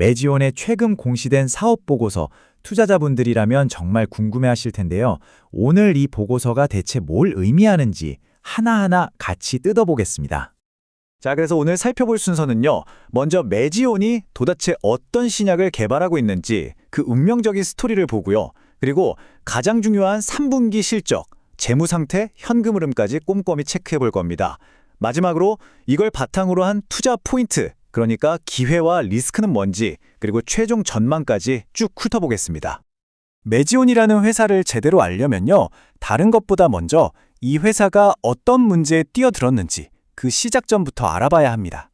매지온의 최근 공시된 사업 보고서, 투자자분들이라면 정말 궁금해하실 텐데요. 오늘 이 보고서가 대체 뭘 의미하는지 하나하나 같이 뜯어보겠습니다. 자, 그래서 오늘 살펴볼 순서는요. 먼저 매지온이 도대체 어떤 신약을 개발하고 있는지 그 운명적인 스토리를 보고요. 그리고 가장 중요한 3분기 실적, 재무 상태, 현금 흐름까지 꼼꼼히 체크해 볼 겁니다. 마지막으로 이걸 바탕으로 한 투자 포인트, 그러니까 기회와 리스크는 뭔지, 그리고 최종 전망까지 쭉 훑어보겠습니다. 매지온이라는 회사를 제대로 알려면요. 다른 것보다 먼저 이 회사가 어떤 문제에 뛰어들었는지 그 시작점부터 알아봐야 합니다.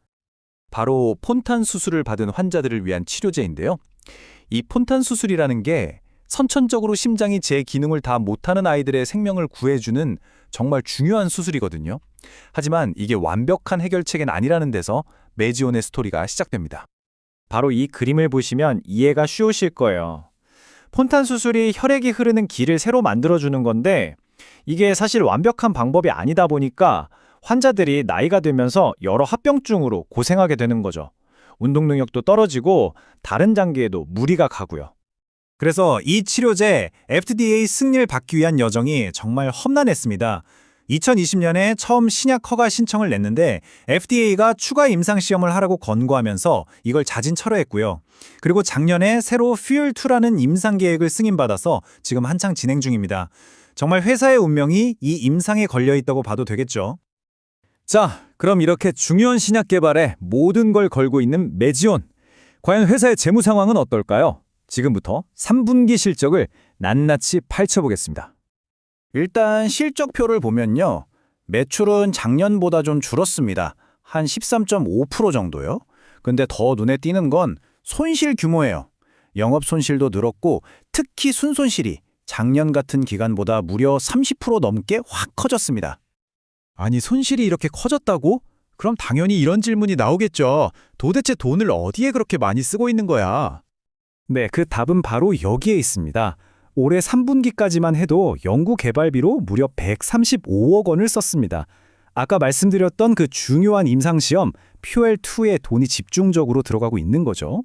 바로 폰탄 수술을 받은 환자들을 위한 치료제인데요. 이 폰탄 수술이라는 게 선천적으로 심장이 제 기능을 다 못하는 아이들의 생명을 구해주는 정말 중요한 수술이거든요. 하지만 이게 완벽한 해결책은 아니라는 데서 매지온의 스토리가 시작됩니다. 바로 이 그림을 보시면 이해가 쉬우실 거예요. 폰탄 수술이 혈액이 흐르는 길을 새로 만들어주는 건데 이게 사실 완벽한 방법이 아니다 보니까 환자들이 나이가 들면서 여러 합병증으로 고생하게 되는 거죠. 운동 능력도 떨어지고 다른 장기에도 무리가 가고요. 그래서 이 치료제 FDA 승인을 받기 위한 여정이 정말 험난했습니다. 2020년에 처음 신약 허가 신청을 냈는데 FDA가 추가 임상시험을 하라고 권고하면서 이걸 자진 철회했고요. 그리고 작년에 새로 퓨얼2라는 임상계획을 승인받아서 지금 한창 진행 중입니다. 정말 회사의 운명이 이 임상에 걸려있다고 봐도 되겠죠. 자, 그럼 이렇게 중요한 신약 개발에 모든 걸 걸고 있는 매지온. 과연 회사의 재무 상황은 어떨까요? 지금부터 3분기 실적을 낱낱이 파헤쳐보겠습니다. 일단 실적표를 보면요. 매출은 작년보다 좀 줄었습니다. 한 13.5% 정도요. 근데 더 눈에 띄는 건 손실 규모예요. 영업 손실도 늘었고 특히 순손실이 작년 같은 기간보다 무려 30% 넘게 확 커졌습니다. 아니, 손실이 이렇게 커졌다고? 그럼 당연히 이런 질문이 나오겠죠. 도대체 돈을 어디에 그렇게 많이 쓰고 있는 거야? 네, 그 답은 바로 여기에 있습니다. 올해 3분기까지만 해도 연구 개발비로 무려 135억 원을 썼습니다. 아까 말씀드렸던 그 중요한 임상시험 퓨엘2에 돈이 집중적으로 들어가고 있는 거죠.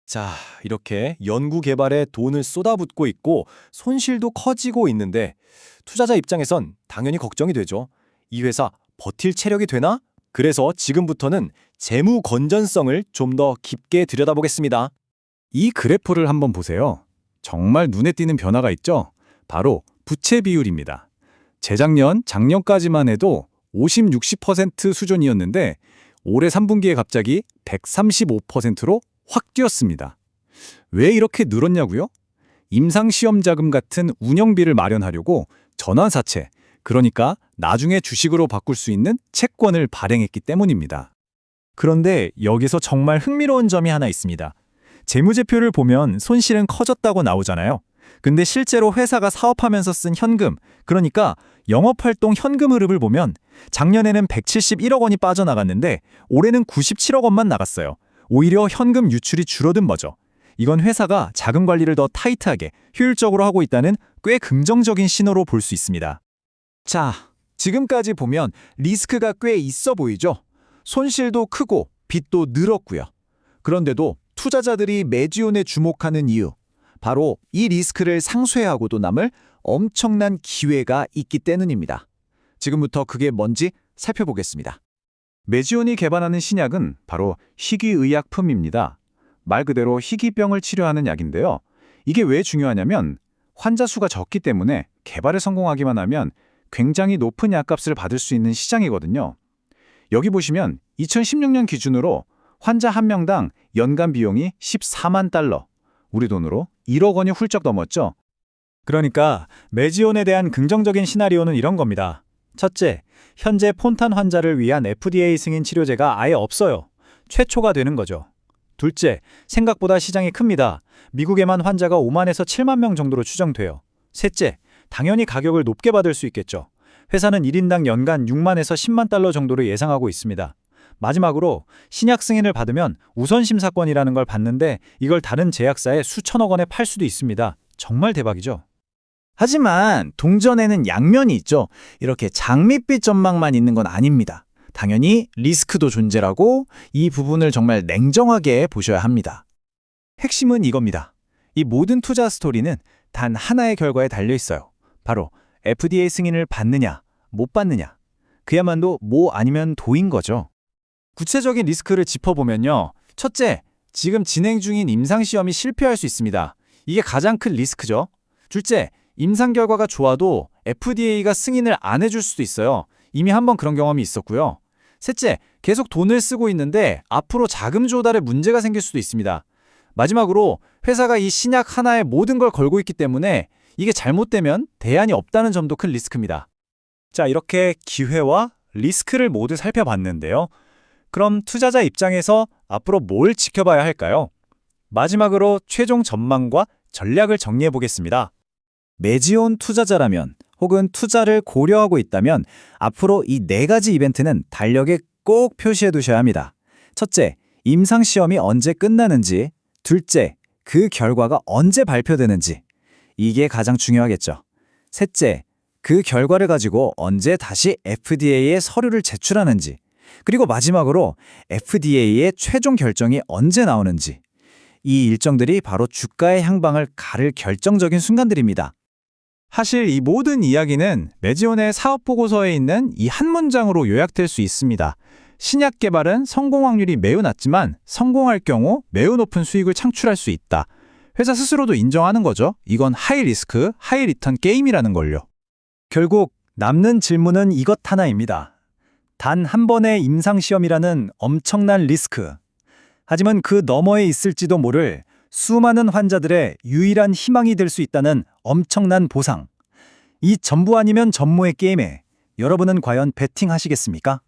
자, 이렇게 연구 개발에 돈을 쏟아붓고 있고 손실도 커지고 있는데 투자자 입장에선 당연히 걱정이 되죠. 이 회사 버틸 체력이 되나? 그래서 지금부터는 재무 건전성을 좀 더 깊게 들여다보겠습니다. 이 그래프를 한번 보세요. 정말 눈에 띄는 변화가 있죠? 바로 부채 비율입니다. 재작년, 작년까지만 해도 50, 60% 수준이었는데 올해 3분기에 갑자기 135%로 확 뛰었습니다. 왜 이렇게 늘었냐고요? 임상시험 자금 같은 운영비를 마련하려고 전환사채, 그러니까 나중에 주식으로 바꿀 수 있는 채권을 발행했기 때문입니다. 그런데 여기서 정말 흥미로운 점이 하나 있습니다. 재무제표를 보면 손실은 커졌다고 나오잖아요. 근데 실제로 회사가 사업하면서 쓴 현금, 그러니까 영업활동 현금 흐름을 보면 작년에는 171억 원이 빠져나갔는데 올해는 97억 원만 나갔어요. 오히려 현금 유출이 줄어든 거죠. 이건 회사가 자금 관리를 더 타이트하게 효율적으로 하고 있다는 꽤 긍정적인 신호로 볼 수 있습니다. 자, 지금까지 보면 리스크가 꽤 있어 보이죠? 손실도 크고 빚도 늘었고요. 그런데도 투자자들이 매지온에 주목하는 이유, 바로 이 리스크를 상쇄하고도 남을 엄청난 기회가 있기 때문입니다. 지금부터 그게 뭔지 살펴보겠습니다. 매지온이 개발하는 신약은 바로 희귀의약품입니다. 말 그대로 희귀병을 치료하는 약인데요. 이게 왜 중요하냐면 환자 수가 적기 때문에 개발에 성공하기만 하면 굉장히 높은 약값을 받을 수 있는 시장이거든요. 여기 보시면 2016년 기준으로 환자 한 명당 연간 비용이 14만 달러, 우리 돈으로 1억 원이 훌쩍 넘었죠. 그러니까 매지온에 대한 긍정적인 시나리오는 이런 겁니다. 첫째, 현재 폰탄 환자를 위한 FDA 승인 치료제가 아예 없어요. 최초가 되는 거죠. 둘째, 생각보다 시장이 큽니다. 미국에만 환자가 5만에서 7만 명 정도로 추정돼요. 셋째, 당연히 가격을 높게 받을 수 있겠죠. 회사는 1인당 연간 6만에서 10만 달러 정도를 예상하고 있습니다. 마지막으로 신약 승인을 받으면 우선 심사권이라는 걸 받는데 이걸 다른 제약사에 수천억 원에 팔 수도 있습니다. 정말 대박이죠. 하지만 동전에는 양면이 있죠. 이렇게 장밋빛 전망만 있는 건 아닙니다. 당연히 리스크도 존재하고 이 부분을 정말 냉정하게 보셔야 합니다. 핵심은 이겁니다. 이 모든 투자 스토리는 단 하나의 결과에 달려 있어요. 바로 FDA 승인을 받느냐, 못 받느냐. 그야말로 뭐 아니면 도인 거죠. 구체적인 리스크를 짚어보면요. 첫째, 지금 진행 중인 임상시험이 실패할 수 있습니다. 이게 가장 큰 리스크죠. 둘째, 임상 결과가 좋아도 FDA가 승인을 안 해줄 수도 있어요. 이미 한번 그런 경험이 있었고요. 셋째, 계속 돈을 쓰고 있는데 앞으로 자금 조달에 문제가 생길 수도 있습니다. 마지막으로 회사가 이 신약 하나에 모든 걸 걸고 있기 때문에 이게 잘못되면 대안이 없다는 점도 큰 리스크입니다. 자, 이렇게 기회와 리스크를 모두 살펴봤는데요. 그럼 투자자 입장에서 앞으로 뭘 지켜봐야 할까요? 마지막으로 최종 전망과 전략을 정리해 보겠습니다. 매지온 투자자라면 혹은 투자를 고려하고 있다면 앞으로 이 4가지 이벤트는 달력에 꼭 표시해 두셔야 합니다. 첫째, 임상시험이 언제 끝나는지. 둘째, 그 결과가 언제 발표되는지. 이게 가장 중요하겠죠. 셋째, 그 결과를 가지고 언제 다시 FDA에 서류를 제출하는지. 그리고 마지막으로 FDA의 최종 결정이 언제 나오는지. 이 일정들이 바로 주가의 향방을 가를 결정적인 순간들입니다. 사실 이 모든 이야기는 매지온의 사업 보고서에 있는 이 한 문장으로 요약될 수 있습니다. 신약 개발은 성공 확률이 매우 낮지만 성공할 경우 매우 높은 수익을 창출할 수 있다. 회사 스스로도 인정하는 거죠. 이건 하이 리스크, 하이 리턴 게임이라는 걸요. 결국 남는 질문은 이것 하나입니다. 단 한 번의 임상시험이라는 엄청난 리스크. 하지만 그 너머에 있을지도 모를 수많은 환자들의 유일한 희망이 될 수 있다는 엄청난 보상. 이 전부 아니면 전무의 게임에 여러분은 과연 베팅하시겠습니까?